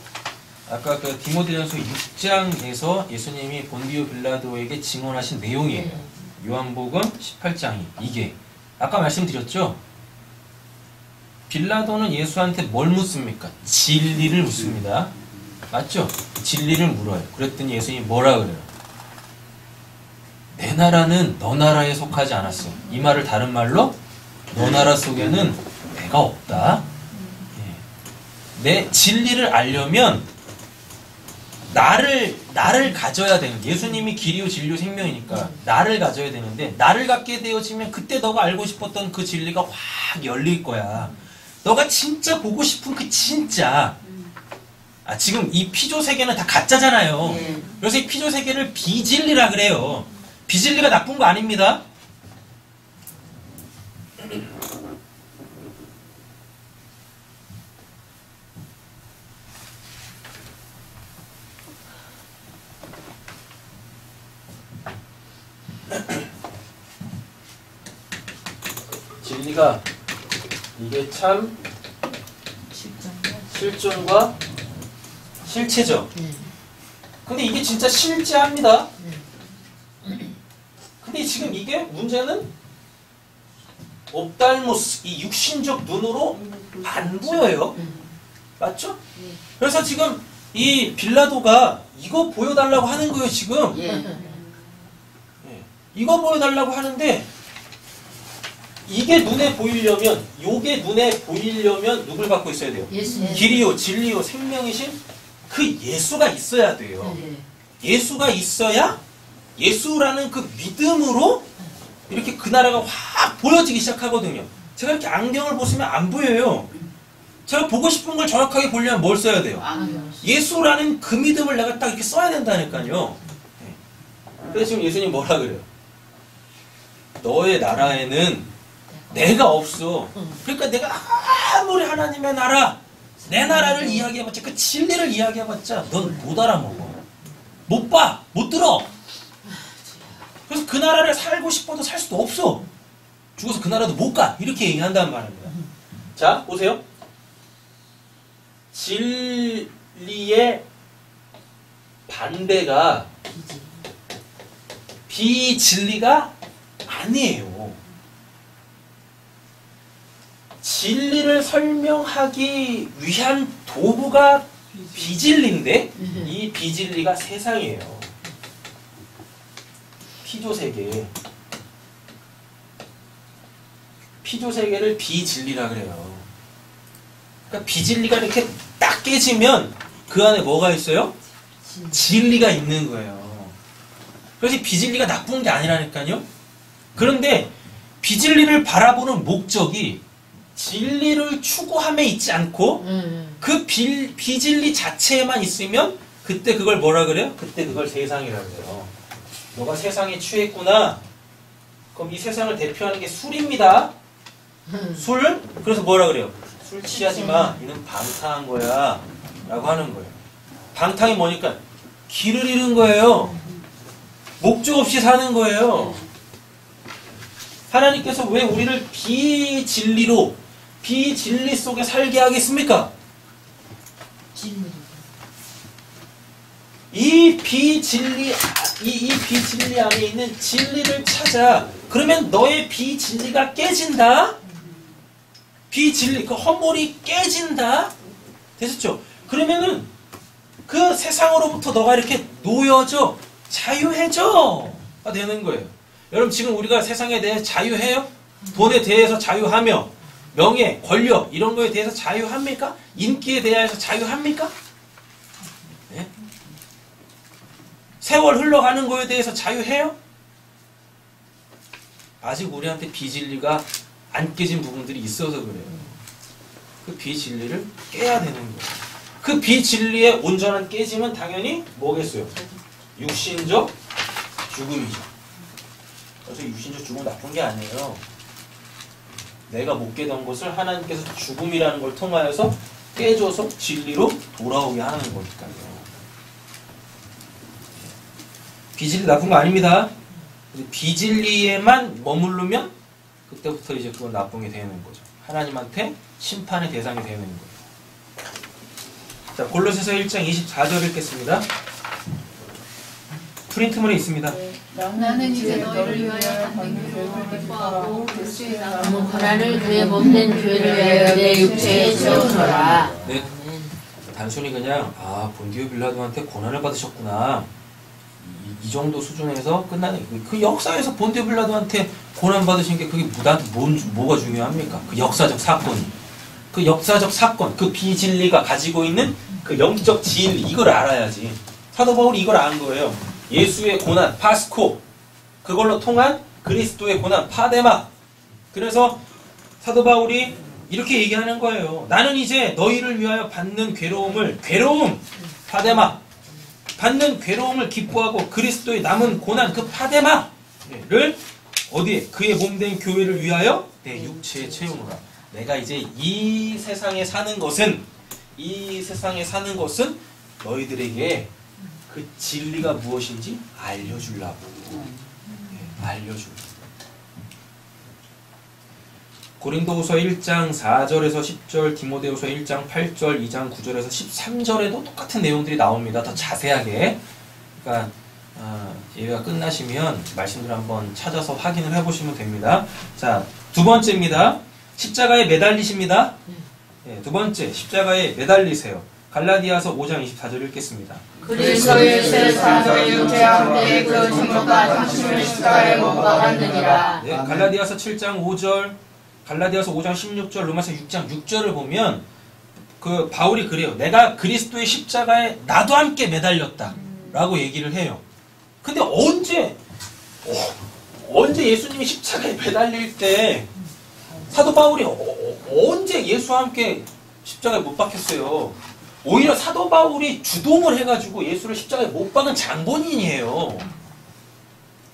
아까 그 디모데전서 6장에서 예수님이 본디오 빌라도에게 증언하신 내용이에요. 요한복음 18장이 이게 아까 말씀드렸죠. 빌라도는 예수한테 뭘 묻습니까? 진리를 묻습니다. 맞죠? 진리를 물어요. 그랬더니 예수님이 뭐라 그래요? 내 나라는 너 나라에 속하지 않았어. 이 말을 다른 말로 너 나라 속에는 내가 없다. 내 진리를 알려면 나를 가져야 되는, 예수님이 길이요 진리요 생명이니까 나를 가져야 되는데 나를 갖게 되어지면 그때 너가 알고 싶었던 그 진리가 확 열릴 거야. 너가 진짜 보고 싶은 그 진짜 아, 지금 이 피조 세계는 다 가짜잖아요. 예. 그래서 이 피조 세계를 비진리라 그래요. 비진리가 나쁜 거 아닙니다. 진리가 이게 참 실존과 실체죠. 근데 이게 진짜 실제합니다. 근데 지금 이게 문제는 옵달모스, 이 육신적 눈으로 안 보여요. 맞죠? 그래서 지금 이 빌라도가 이거 보여달라고 하는 거예요, 지금. 예. 이거 보여달라고 하는데 이게 눈에 보이려면, 요게 눈에 보이려면 누굴 갖고 있어야 돼요? 예수님. 길이요, 진리요, 생명이신 그 예수가 있어야 돼요. 예수가 있어야 예수라는 그 믿음으로 이렇게 그 나라가 확 보여지기 시작하거든요. 제가 이렇게 안경을 벗으면 안 보여요. 제가 보고 싶은 걸 정확하게 보려면 뭘 써야 돼요? 예수라는 그 믿음을 내가 딱 이렇게 써야 된다니까요. 그래서 지금 예수님 뭐라 그래요? 너의 나라에는 내가 없어. 그러니까 내가 아무리 하나님의 나라, 내 나라를 이야기해봤자, 그 진리를 이야기해봤자 넌 못 알아먹어. 못 봐, 못 들어. 그래서 그 나라를 살고 싶어도 살 수도 없어. 죽어서 그 나라도 못 가. 이렇게 얘기한다는 말입니다. 자, 보세요. 진리의 반대가 비진리가 아니에요. 진리를 설명하기 위한 도구가 비진리인데 이 비진리가 세상이에요. 피조세계. 피조세계를 비진리라 그래요. 그러니까 비진리가 이렇게 딱 깨지면 그 안에 뭐가 있어요? 진리가 있는 거예요. 그래서 이 비진리가 나쁜 게 아니라니까요. 그런데 비진리를 바라보는 목적이 진리를 추구함에 있지 않고 그 비진리 자체에만 있으면 그때 그걸 뭐라 그래요? 그때 그걸 세상이라 그래요. 너가 세상에 취했구나. 그럼 이 세상을 대표하는 게 술입니다. 술? 그래서 뭐라 그래요? 술 취하지 마. 이는 방탕한 거야. 라고 하는 거예요. 방탕이 뭐니까? 길을 잃은 거예요. 목적 없이 사는 거예요. 하나님께서 왜 우리를 비진리로, 비진리 속에 살게 하겠습니까? 이 비진리 안에 있는 진리를 찾아. 그러면 너의 비진리가 깨진다. 비진리, 그 허물이 깨진다. 됐었죠? 그러면은 그 세상으로부터 너가 이렇게 놓여져 자유해져가 되는 거예요. 여러분 지금 우리가 세상에 대해 자유해요? 돈에 대해서 자유하며 명예, 권력 이런 거에 대해서 자유합니까? 인기에 대해서 자유합니까? 네? 세월 흘러가는 거에 대해서 자유해요? 아직 우리한테 비진리가 안 깨진 부분들이 있어서 그래요. 그 비진리를 깨야 되는 거예요. 그 비진리의 온전한 깨짐은 당연히 뭐겠어요? 육신적 죽음이죠. 그래서 육신적 죽음은 나쁜 게 아니에요. 내가 못 깨던 것을 하나님께서 죽음이라는 걸 통하여서 깨줘서 진리로 돌아오게 하는 거니까요. 비진리 나쁜 거 아닙니다. 비진리에만 머무르면 그때부터 이제 그건 나쁜 게 되는 거죠. 하나님한테 심판의 대상이 되는 거예요. 자, 골로새서 1장 24절 읽겠습니다. 프린트문에 있습니다. 나는 이제 너희를 위하여 받는 교훈을 기뻐하고 그리스도의 나를 그의 몸된 교회를 위하여 내 육체에 채우소라. 네, 단순히 그냥 본디오 빌라도한테 고난을 받으셨구나 이 정도 수준에서 끝나는 그 역사에서 본디오 빌라도한테 고난 받으신 게 그게 나한테 뭐가 중요합니까? 그 역사적 사건이, 그 역사적 사건, 그 비진리가 가지고 있는 그 영적 진리 이걸 알아야지. 사도 바울이 이걸 안 거예요. 예수의 고난, 파스코, 그걸로 통한 그리스도의 고난, 파데마. 그래서 사도 바울이 이렇게 얘기하는 거예요. 나는 이제 너희를 위하여 받는 괴로움, 파데마, 받는 괴로움을 기뻐하고 그리스도의 남은 고난, 그 파데마를 어디에? 그의 몸된 교회를 위하여 내 육체에 채우노라. 내가 이제 이 세상에 사는 것은 너희들에게 그 진리가 무엇인지 알려주려고. 알려주려고. 고린도후서 1장 4절에서 10절, 디모데후서 1장 8절, 2장 9절에서 13절에도 똑같은 내용들이 나옵니다. 더 자세하게. 그러니까 예배가 끝나시면 말씀들 한번 찾아서 확인을 해보시면 됩니다. 자, 두 번째입니다. 십자가에 매달리십니다. 네, 두 번째, 십자가에 매달리세요. 갈라디아서 5장 24절 읽겠습니다. 그리스도의 새 사람의 육체와 함께 그 증거가 당신을 십자가에 못 박았느니라. 네, 갈라디아서 7장 5절, 갈라디아서 5장 16절, 로마서 6장 6절을 보면 그 바울이 그래요. 내가 그리스도의 십자가에 나도 함께 매달렸다 라고 얘기를 해요. 근데 언제 예수님이 십자가에 매달릴 때 사도 바울이 언제 예수와 함께 십자가에 못 박혔어요? 오히려 사도 바울이 주동을 해가지고 예수를 십자가에 못 박은 장본인이에요.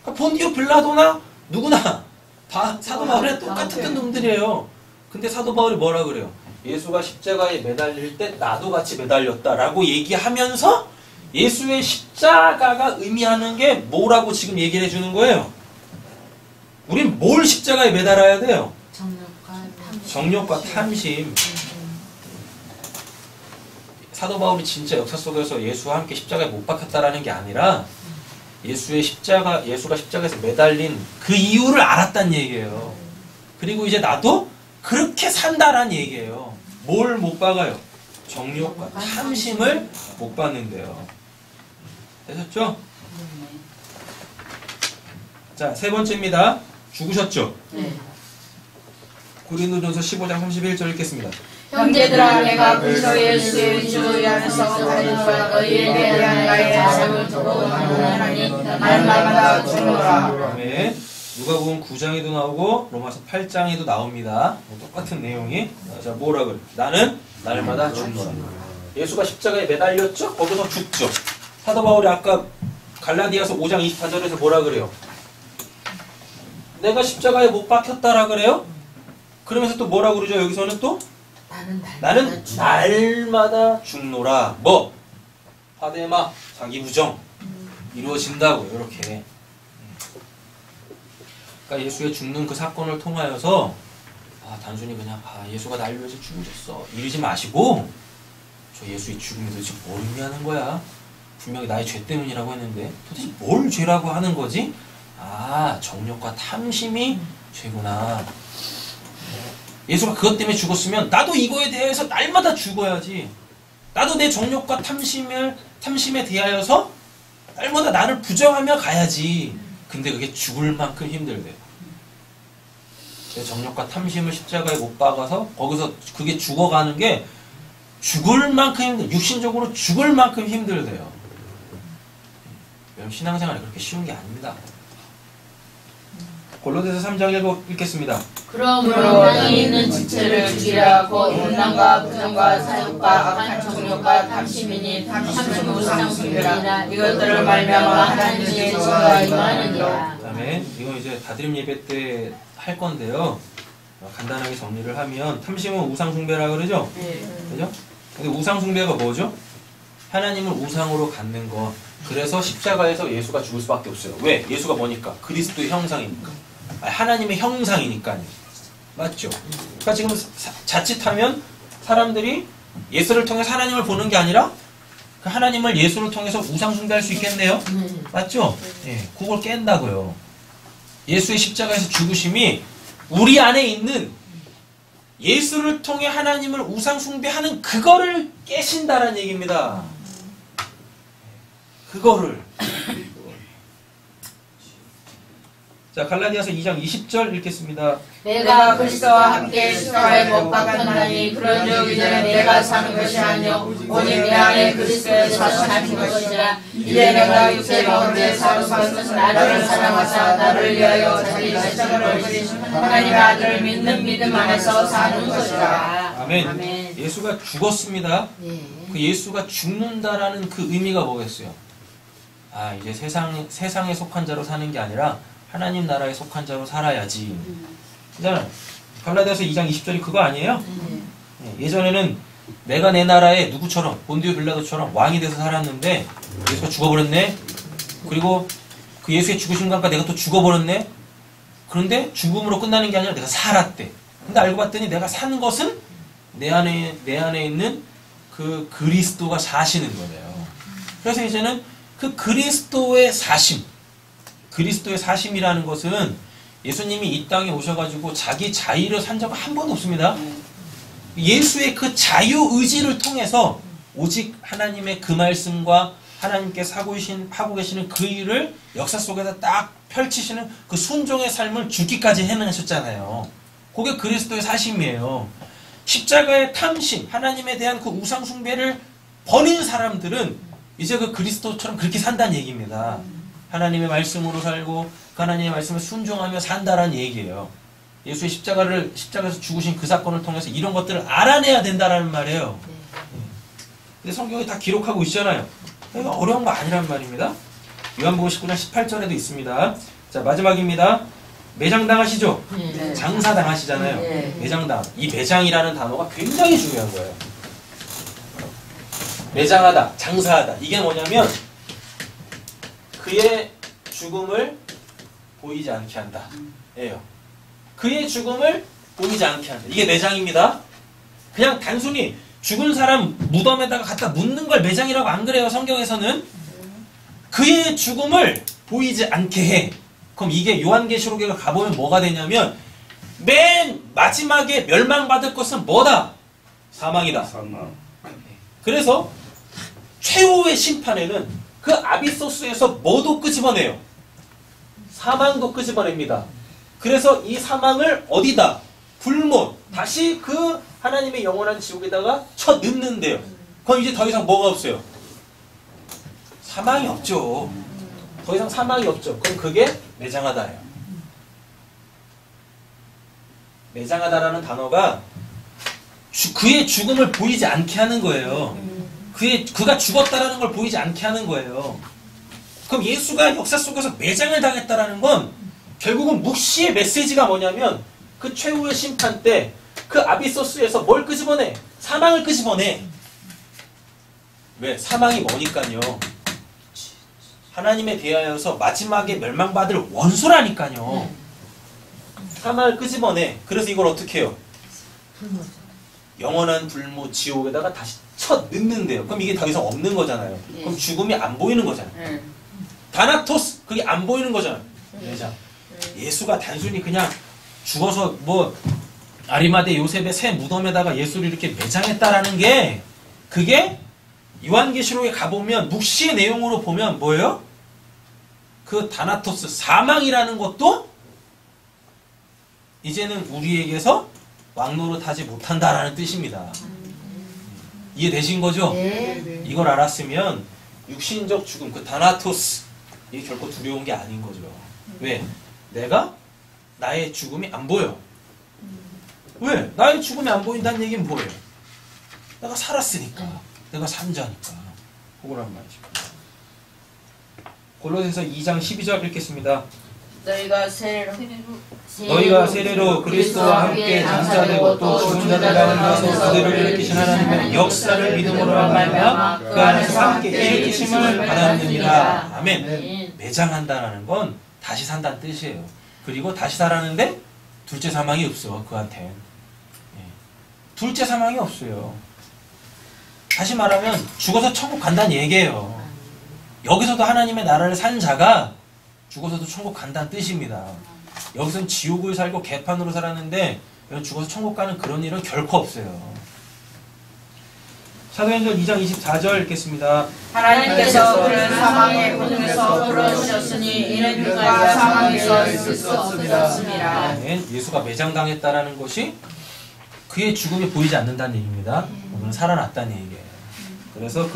그러니까 본디오 빌라도나 누구나 다 사도 바울의 똑같은 놈들이에요. 근데 사도 바울이 뭐라 그래요? 예수가 십자가에 매달릴 때 나도 같이 매달렸다라고 얘기하면서 예수의 십자가가 의미하는 게 뭐라고 지금 얘기를 해주는 거예요? 우린 뭘 십자가에 매달아야 돼요? 정욕과 탐심. 사도 바울이 진짜 역사 속에서 예수와 함께 십자가에 못 박혔다라는 게 아니라 예수가 십자가에서 매달린 그 이유를 알았단 얘기예요. 그리고 이제 나도 그렇게 산다란 얘기예요. 뭘 못 박아요? 정욕과 탐심을 못 받는데요. 되셨죠? 자, 세 번째입니다. 죽으셨죠? 네. 고린도전서 15장 31절 읽겠습니다. 형제들아, 내가 그리스도 예수의 주로 안에서 가진 바 너희에 대한 나의 자성을 두고 하나니 날마다 죽노라. 아멘. 누가복음 9장에도 나오고 로마서 8장에도 나옵니다. 똑같은 내용이. 자, 뭐라 그래? 나는 날마다 죽노라. 예수가 십자가에 매달렸죠? 거기서 죽죠. 사도 바울이 아까 갈라디아서 5장 24절에서 뭐라 그래요? 내가 십자가에 못 박혔다라 그래요? 그러면서 또 뭐라 그러죠? 여기서는 또? 나는 날마다 죽노라. 뭐? 파데마, 자기 부정 이루어진다고 이렇게. 그러니까 예수의 죽는 그 사건을 통하여서 단순히 그냥 예수가 나를 위해서 죽으셨어 이러지 마시고 저 예수의 죽음이 도대체 뭘 의미하는 거야? 분명히 나의 죄 때문이라고 했는데 도대체 뭘 죄라고 하는 거지? 정욕과 탐심이 죄구나. 예수가 그것 때문에 죽었으면 나도 이거에 대해서 날마다 죽어야지. 나도 내 정욕과 탐심에 대하여서 날마다 나를 부정하며 가야지. 근데 그게 죽을 만큼 힘들대요. 내 정욕과 탐심을 십자가에 못 박아서 거기서 그게 죽어가는 게 죽을 만큼 육신적으로 죽을 만큼 힘들대요. 여러분, 신앙생활이 그렇게 쉬운 게 아닙니다. 골로새서 3장 읽겠습니다. 그러므로 땅에 있는 지체를 죽이라. 곧 음란과 부정과 사욕과 악한 정욕과 탐심이니 탐심은 우상숭배라. 이것들을 말미암아 하나님의 저주가 임하느니라. 아멘. 이건 이제 다드림 예배 때 할 건데요. 간단하게 정리를 하면 탐심은 우상숭배라 그러죠? 그죠? 근데 우상숭배가 뭐죠? 하나님을 우상으로 갖는 것. 그래서 십자가에서 예수가 죽을 수밖에 없어요. 왜? 예수가 뭐니까? 그리스도의 형상이니까. 하나님의 형상이니까요. 맞죠? 그러니까 지금 자칫하면 사람들이 예수를 통해서 하나님을 보는 게 아니라 그 하나님을 예수를 통해서 우상숭배할 수 있겠네요. 맞죠? 예, 그걸 깬다고요. 예수의 십자가에서 죽으심이 우리 안에 있는 예수를 통해 하나님을 우상숭배하는 그거를 깨신다는 얘기입니다. 그거를. 자, 갈라디아서 2장 20절 읽겠습니다. 내가 그리스도와 함께 십자가에 못 박혔나니 그런즉 이제는 내가 사는 것이 아니요 오직 내 안에 그리스도에서 사는 것이라. 이제 내가 육체 가운데 사는 것은 나를 사랑하사 나를 위하여 자기 자신을 버리신 하나님의 아들을 믿는 믿음 안에서 사는 것이라. 아멘. 예수가 죽었습니다. 네. 그 예수가 죽는다라는 그 의미가 뭐겠어요? 아, 이제 세상에 속한 자로 사는 게 아니라 하나님 나라에 속한 자로 살아야지. 그잖아요. 갈라디아서 2장 20절이 그거 아니에요? 예전에는 내가 내 나라에 누구처럼 본디오 빌라도처럼 왕이 돼서 살았는데 예수가 죽어버렸네. 그리고 그 예수의 죽으신 것과 내가 또 죽어버렸네. 그런데 죽음으로 끝나는 게 아니라 내가 살았대. 근데 알고 봤더니 내가 산 것은 내 안에 있는 그 그리스도가 사시는 거예요. 그래서 이제는 그 그리스도의 사심, 그리스도의 사심이라는 것은 예수님이 이 땅에 오셔가지고 자기 자의로 산 적은 한 번도 없습니다. 예수의 그 자유의지를 통해서 오직 하나님의 그 말씀과 하나님께서 하고 계시는 그 일을 역사 속에서 딱 펼치시는 그 순종의 삶을 죽기까지 해내셨잖아요. 그게 그리스도의 사심이에요. 십자가의 탐심, 하나님에 대한 그 우상 숭배를 버린 사람들은 이제 그 그리스도처럼 그렇게 산다는 얘기입니다. 하나님의 말씀으로 살고 그 하나님의 말씀을 순종하며 산다라는 얘기예요. 예수의 십자가에서 죽으신 그 사건을 통해서 이런 것들을 알아내야 된다라는 말이에요. 근데 성경에 다 기록하고 있잖아요. 그러니까 어려운 거 아니란 말입니다. 요한복음 19장 18절에도 있습니다. 자, 마지막입니다. 매장당하시죠? 네. 장사당하시잖아요. 네. 매장당. 이 매장이라는 단어가 굉장히 중요한 거예요. 매장하다, 장사하다. 이게 뭐냐면 그의 죽음을 보이지 않게 한다. 예요. 그의 죽음을 보이지 않게 한다. 이게 매장입니다. 그냥 단순히 죽은 사람 무덤에다가 갖다 묻는 걸 매장이라고 안 그래요. 성경에서는. 그의 죽음을 보이지 않게 해. 그럼 이게 요한계시록에 가보면 뭐가 되냐면 맨 마지막에 멸망받을 것은 뭐다? 사망이다. 그래서 최후의 심판에는 그 아비소스에서 뭐도 끄집어내요? 사망도 끄집어냅니다. 그래서 이 사망을 어디다? 불못. 다시 그 하나님의 영원한 지옥에다가 쳐 넣는데요. 그럼 이제 더 이상 뭐가 없어요? 사망이 없죠. 더 이상 사망이 없죠. 그럼 그게 매장하다예요. 매장하다라는 단어가 그의 죽음을 보이지 않게 하는 거예요. 그가 죽었다라는 걸 보이지 않게 하는 거예요. 그럼 예수가 역사 속에서 매장을 당했다라는 건 결국은 묵시의 메시지가 뭐냐면 그 최후의 심판 때 그 아비소스에서 뭘 끄집어내? 사망을 끄집어내. 왜? 사망이 뭐니까요. 하나님에 대하여서 마지막에 멸망받을 원수라니까요. 사망을 끄집어내. 그래서 이걸 어떻게 해요? 영원한 불모 지옥에다가 다시 쳐 넣는데요. 그럼 이게 더 이상 없는 거잖아요. 그럼 죽음이 안 보이는 거잖아요. 다나토스, 그게 안 보이는 거잖아요. 매장. 예수가 단순히 그냥 죽어서 뭐 아리마대 요셉의 새 무덤에다가 예수를 이렇게 매장했다라는 게 그게 요한계시록에 가보면 묵시의 내용으로 보면 뭐예요? 그 다나토스, 사망이라는 것도 이제는 우리에게서 왕노릇하지 못한다라는 뜻입니다. 이해되신 거죠? 네. 이걸 알았으면 육신적 죽음, 그 다나토스, 이게 결코 두려운 게 아닌 거죠. 왜? 내가 나의 죽음이 안 보여. 왜? 나의 죽음이 안 보인다는 얘기는 뭐예요? 내가 살았으니까. 내가 산 자니까. 그거란 말이죠. 골로새서 2장 12절 읽겠습니다. 너희가 세례로 그리스도와 함께 장사되고 또 죽은 자들 가운데서 그들을 일으키신 하나님의 역사를 믿음으로 말미암아 그 안에서 함께 일으키심을 받았느니라. 아멘. 매장한다라는 건 다시 산다는 뜻이에요. 그리고 다시 살았는데 둘째 사망이 없어. 그한텐. 둘째 사망이 없어요. 다시 말하면 죽어서 천국 간다는 얘기예요. 여기서도 하나님의 나라를 산 자가 죽어서도 천국 간다는 뜻입니다. 여기서는 지옥을 살고 개판으로 살았는데 죽어서 천국 가는 그런 일은 결코 없어요. 사도행전 2장 24절 읽겠습니다. 하나님께서 그를 사망의 고통에서 풀어주셨으니 이는 그가 사망에서 있을 수 없었습니다. 예수가 매장당했다라는 것이 그의 죽음이 보이지 않는다는 얘기입니다. 그는 살아났다는 얘기예요. 그래서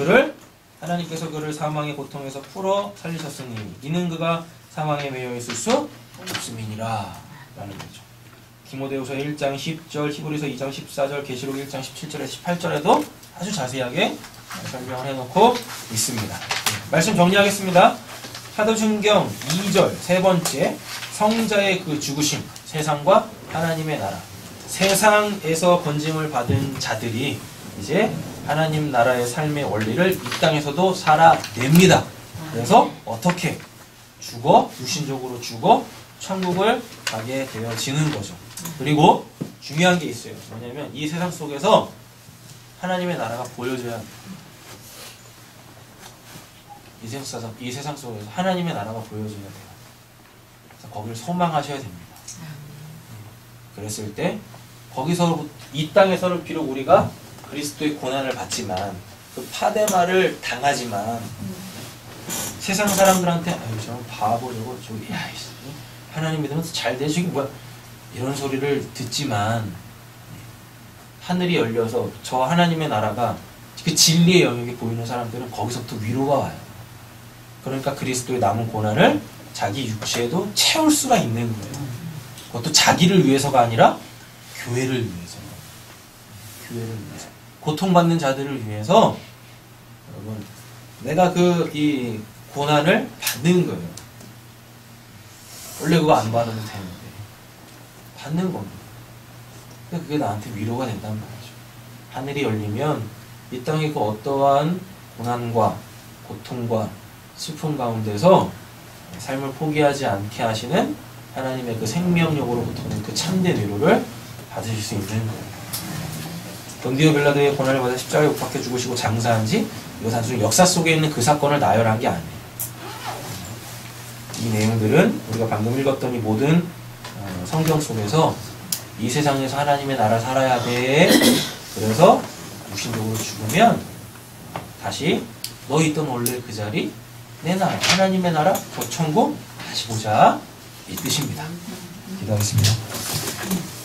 하나님께서 그를 사망의 고통에서 풀어 살리셨으니 이는 그가 사망에 매여 있을 수 없음이니라 라는 거죠. 디모데후서 1장 10절, 히브리서 2장 14절, 계시록 1장 17절에서 18절에도 아주 자세하게 설명을 해놓고 있습니다. 말씀 정리하겠습니다. 사도신경 2절 세 번째, 성자의 그 죽으심, 세상과 하나님의 나라. 세상에서 건짐을 받은 자들이 이제 하나님 나라의 삶의 원리를 이 땅에서도 살아냅니다. 그래서 어떻게 육신적으로 죽어 천국을 가게 되어지는 거죠. 그리고 중요한 게 있어요. 뭐냐면 이 세상 속에서 하나님의 나라가 보여져야 합니다. 이 세상 속에서 하나님의 나라가 보여져야 돼요. 그래서 거기를 소망하셔야 됩니다. 그랬을 때 거기서 이 땅에서는 비록 우리가 그리스도의 고난을 받지만 그 파데마를 당하지만 세상 사람들한테 아유 저런 바보려고 저기 야 하나님 믿으면 잘 되시기 뭐야 이런 소리를 듣지만 하늘이 열려서 저 하나님의 나라가 그 진리의 영역이 보이는 사람들은 거기서부터 위로가 와요. 그러니까 그리스도의 남은 고난을 자기 육체에도 채울 수가 있는 거예요. 그것도 자기를 위해서가 아니라 교회를 위해서. 고통받는 자들을 위해서 여러분 내가 이 고난을 받는 거예요. 원래 그거 안 받으면 되는데 받는 겁니다. 그게 나한테 위로가 된단 말이죠. 하늘이 열리면 이 땅의 그 어떠한 고난과 고통과 슬픔 가운데서 삶을 포기하지 않게 하시는 하나님의 그 생명력으로부터 오는 그 참된 위로를 받으실 수 있는 거예요. 본디오 빌라도의 고난을 받아 십자가에 못 박혀 죽으시고 장사한 지 이거 단순히 역사 속에 있는 그 사건을 나열한 게 아니에요. 이 내용들은 우리가 방금 읽었던 이 모든 성경 속에서 이 세상에서 하나님의 나라 살아야 돼. 그래서 육신적으로 죽으면 다시 너 있던 원래 그 자리 내 나라 하나님의 나라 저 천국 다시 보자 이 뜻입니다. 기도하겠습니다.